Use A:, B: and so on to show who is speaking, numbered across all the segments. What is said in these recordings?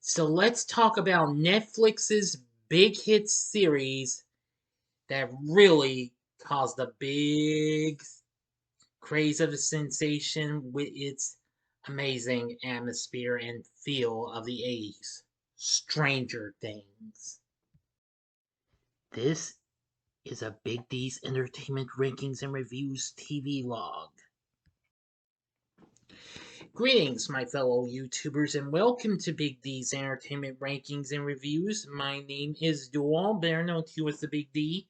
A: So let's talk about Netflix's big hit series that really caused a big craze of a sensation with its amazing atmosphere and feel of the 80s. Stranger Things. This is a Big D's Entertainment Rankings and Reviews TV log. Greetings, my fellow YouTubers, and welcome to Big D's Entertainment Rankings and Reviews. My name is Dual, better known to you as the Big D.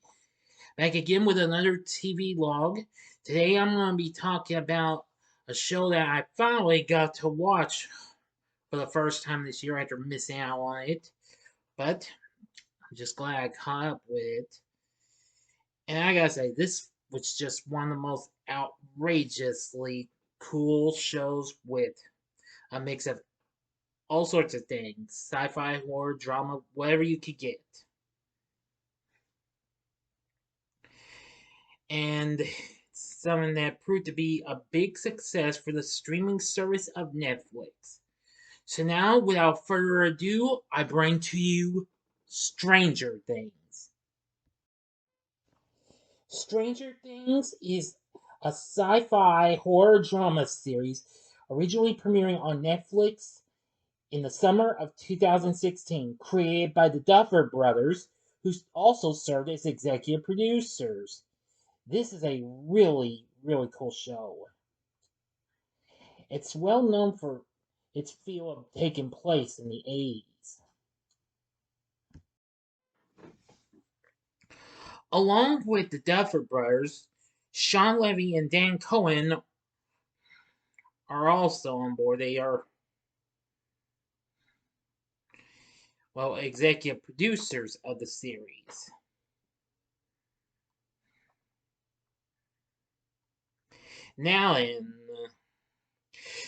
A: Back again with another TV log. Today I'm going to be talking about a show that I finally got to watch for the first time this year after missing out on it. But I'm just glad I caught up with it. And I gotta say, this was just one of the most outrageously cool shows with a mix of all sorts of things, sci-fi, horror, drama, whatever you could get. And it's something that proved to be a big success for the streaming service of Netflix. So now, without further ado, I bring to you Stranger Things. Stranger Things is a sci-fi horror drama series originally premiering on Netflix in the summer of 2016, created by the Duffer Brothers, who also served as executive producers. This is a really, really cool show. It's well known for its feel of taking place in the 80s. Along with the Duffer Brothers, Sean Levy and Dan Cohen are also on board. They are, well, executive producers of the series. Now,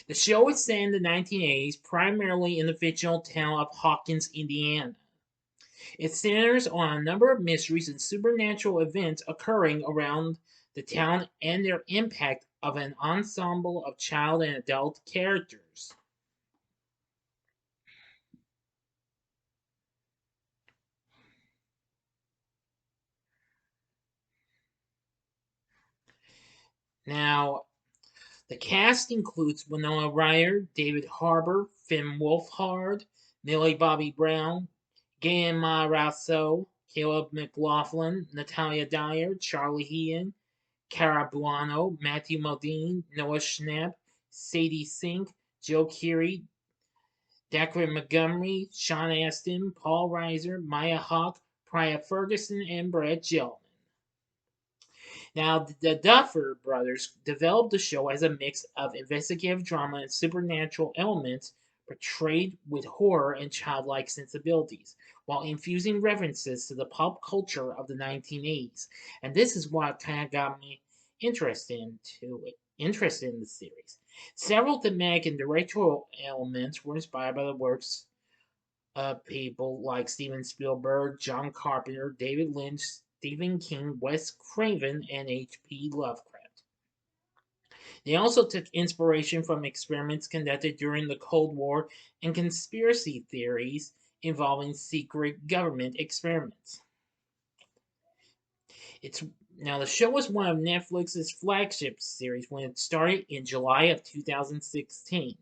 A: the show is set in the 1980s, primarily in the fictional town of Hawkins, Indiana. It centers on a number of mysteries and supernatural events occurring around the town and their impact of an ensemble of child and adult characters. Now, the cast includes Winona Ryder, David Harbour, Finn Wolfhard, Millie Bobby Brown, Gaten Matarazzo, Caleb McLaughlin, Natalia Dyer, Charlie Heaton, Cara Buono, Matthew Modine, Noah Schnapp, Sadie Sink, Joe Keery, Dacre Montgomery, Sean Astin, Paul Reiser, Maya Hawke, Priya Ferguson, and Brett Gelman. Now, the Duffer Brothers developed the show as a mix of investigative drama and supernatural elements portrayed with horror and childlike sensibilities, while infusing references to the pop culture of the 1980s. And this is what kind of got me interested in the series. Several thematic and directorial elements were inspired by the works of people like Steven Spielberg, John Carpenter, David Lynch, Stephen King, Wes Craven, and H.P. Lovecraft. They also took inspiration from experiments conducted during the Cold War and conspiracy theories involving secret government experiments. Now the show was one of Netflix's flagship series when it started in July of 2016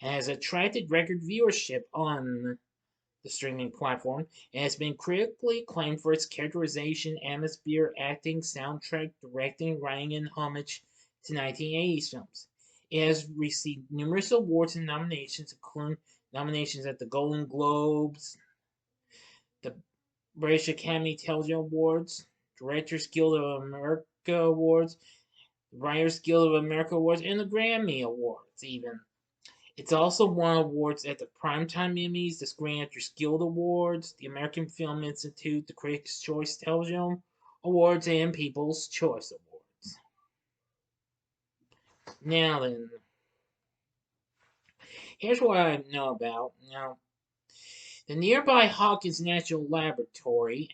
A: and has attracted record viewership on the streaming platform, and has been critically acclaimed for its characterization, atmosphere, acting, soundtrack, directing, writing, and homage to 1980s films. It has received numerous awards and nominations, including nominations at the Golden Globes, the British Academy Television Awards, Directors Guild of America Awards, the Writers Guild of America Awards, and the Grammy Awards, even. It's also won awards at the Primetime Emmys, the Screen Actors Guild Awards, the American Film Institute, the Critics' Choice Television Awards, and People's Choice Awards. Now then, here's what I know about. Now, the nearby Hawkins National Laboratory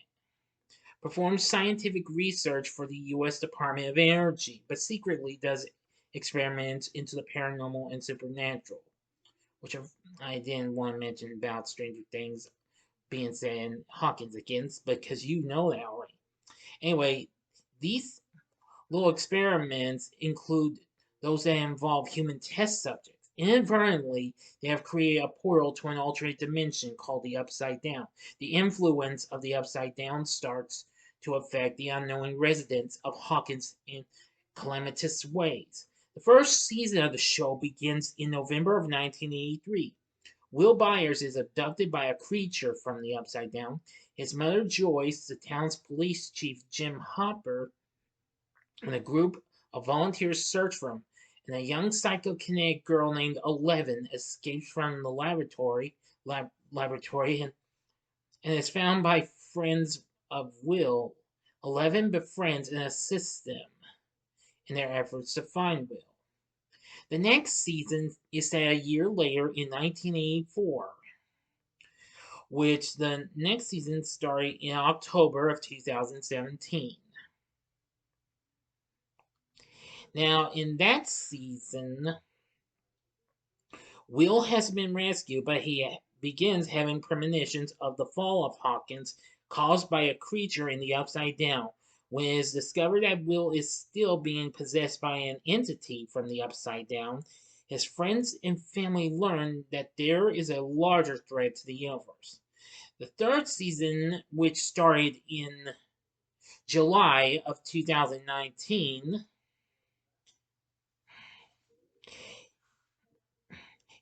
A: performs scientific research for the U.S. Department of Energy, but secretly does experiments into the paranormal and supernatural, which I didn't want to mention about Stranger Things being said in Hawkins against because you know that already. Anyway, these little experiments include those that involve human test subjects. Inadvertently, they have created a portal to an alternate dimension called the Upside Down. The influence of the Upside Down starts to affect the unknowing residents of Hawkins in calamitous ways. The first season of the show begins in November of 1983. Will Byers is abducted by a creature from the Upside Down. His mother Joyce, the town's police chief Jim Hopper, and a group of volunteers search for him. And a young psychokinetic girl named Eleven escapes from the laboratory and is found by friends of Will. Eleven befriends and assists them in their efforts to find Will. The next season is set a year later in 1984, which the next season started in October of 2017. Now, in that season, Will has been rescued, but he begins having premonitions of the fall of Hawkins caused by a creature in the Upside Down. When it is discovered that Will is still being possessed by an entity from the Upside Down, his friends and family learn that there is a larger threat to the universe. The third season, which started in July of 2019,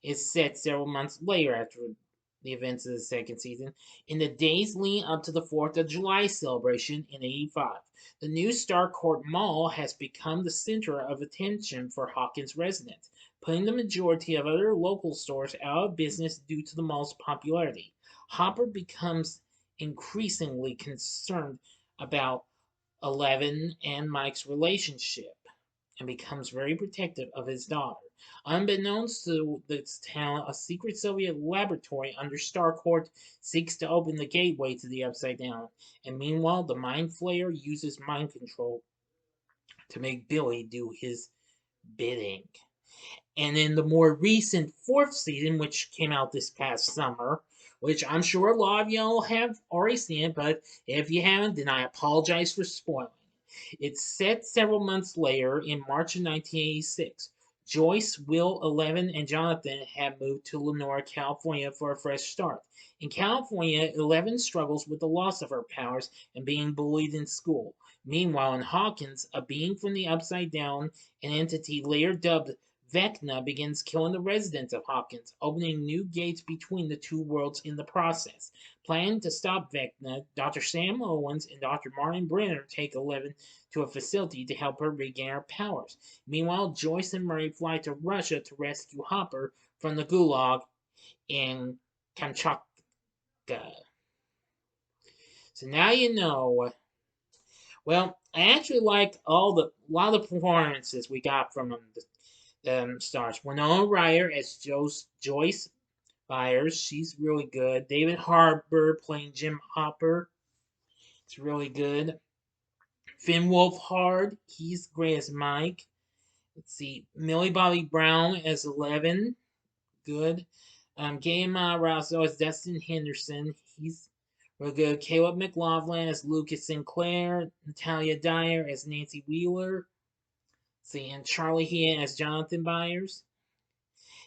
A: is set several months later after the events of the second season, in the days leading up to the 4th of July celebration in 85. The new Starcourt Mall has become the center of attention for Hawkins residents, putting the majority of other local stores out of business due to the mall's popularity. Hopper becomes increasingly concerned about Eleven and Mike's relationship and becomes very protective of his daughter. Unbeknownst to the town, a secret Soviet laboratory under Starcourt seeks to open the gateway to the Upside Down, and meanwhile, the Mind Flayer uses mind control to make Billy do his bidding. And in the more recent fourth season, which came out this past summer, which I'm sure a lot of y'all have already seen, but if you haven't, then I apologize for spoiling. It's set several months later in March of 1986. Joyce, Will, Eleven, and Jonathan have moved to Lenora, California for a fresh start. In California, Eleven struggles with the loss of her powers and being bullied in school. Meanwhile, in Hawkins, a being from the Upside Down, an entity later dubbed Vecna, begins killing the residents of Hawkins, opening new gates between the two worlds in the process. Planning to stop Vecna, Dr. Sam Owens and Dr. Martin Brenner take Eleven to a facility to help her regain her powers. Meanwhile, Joyce and Murray fly to Russia to rescue Hopper from the Gulag in Kamchatka. So now you know. Well, I actually liked a lot of the performances we got from the stars. Winona Ryder as Joyce Byers, she's really good. David Harbour playing Jim Hopper, it's really good. Finn Wolfhard, he's great as Mike. Let's see, Millie Bobby Brown as 11, good. Gaima Rosso as Destin Henderson, he's real good. Caleb McLaughlin as Lucas Sinclair. Natalia Dyer as Nancy Wheeler. See, and Charlie Hean as Jonathan Byers.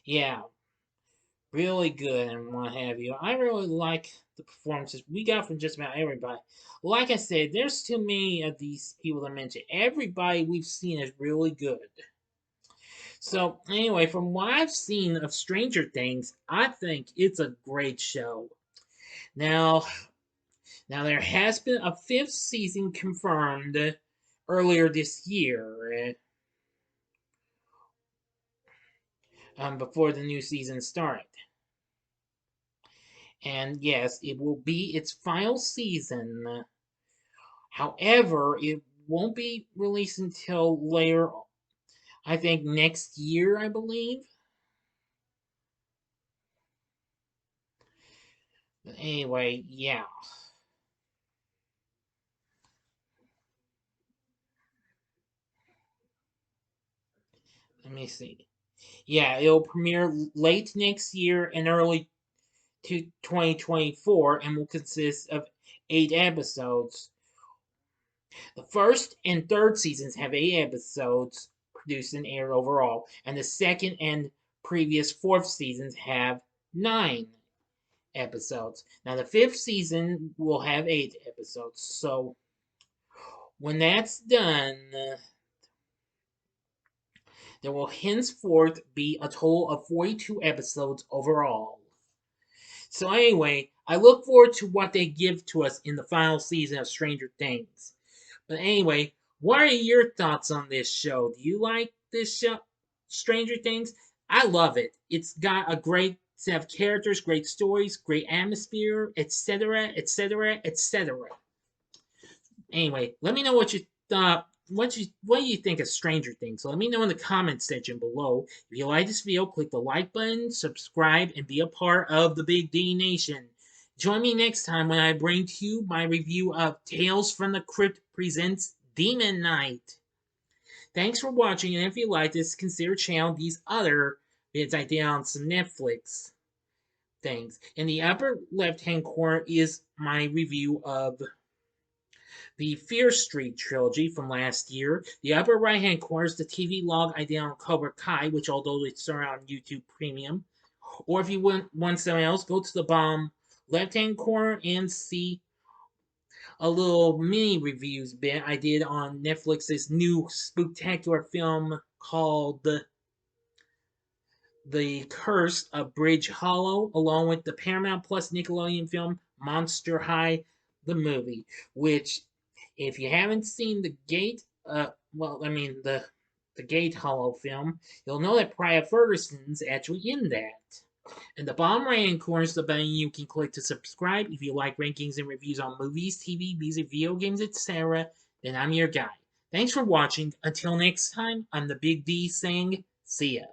A: Yeah, really good and what have you. I really like the performances we got from just about everybody. Like I said, there's too many of these people to mention. Everybody we've seen is really good. So anyway, from what I've seen of Stranger Things, I think it's a great show. Now, now there has been a fifth season confirmed earlier this year, before the new season started. And yes, it will be its final season. However, it won't be released until later, I think next year, I believe. But anyway, yeah. Let me see. Yeah, it'll premiere late next year and early to 2024 and will consist of 8 episodes. The first and third seasons have 8 episodes produced and aired overall, and the second and previous fourth seasons have 9 episodes. Now, the fifth season will have 8 episodes. So, when that's done, there will henceforth be a total of 42 episodes overall. So, anyway, I look forward to what they give to us in the final season of Stranger Things. But anyway, what are your thoughts on this show? Do you like this show, Stranger Things? I love it. It's got a great set of characters, great stories, great atmosphere, etc., etc., etc. Anyway, let me know what you thought. What do you think of Stranger Things? So let me know in the comments section below. If you like this video, click the like button, subscribe, and be a part of the Big D Nation. Join me next time when I bring to you my review of Tales from the Crypt presents Demon Knight. Thanks for watching, and if you like this, consider channel these other vids I did on some Netflix things. In the upper left-hand corner is my review of the Fear Street trilogy from last year. The upper right hand corner is the TV log I did on Cobra Kai, which although it's on YouTube Premium. Or if you want something else, go to the bottom left hand corner and see a little mini reviews bit I did on Netflix's new spectacular film called The Curse of Bridge Hollow, along with the Paramount Plus Nickelodeon film Monster High, the movie, which if you haven't seen the the Gate Hollow film, you'll know that Priya Ferguson's actually in that. In the bottom right hand corner is the button you can click to subscribe. If you like rankings and reviews on movies, TV, music, video games, etc., then I'm your guy. Thanks for watching. Until next time, I'm the Big D saying, see ya.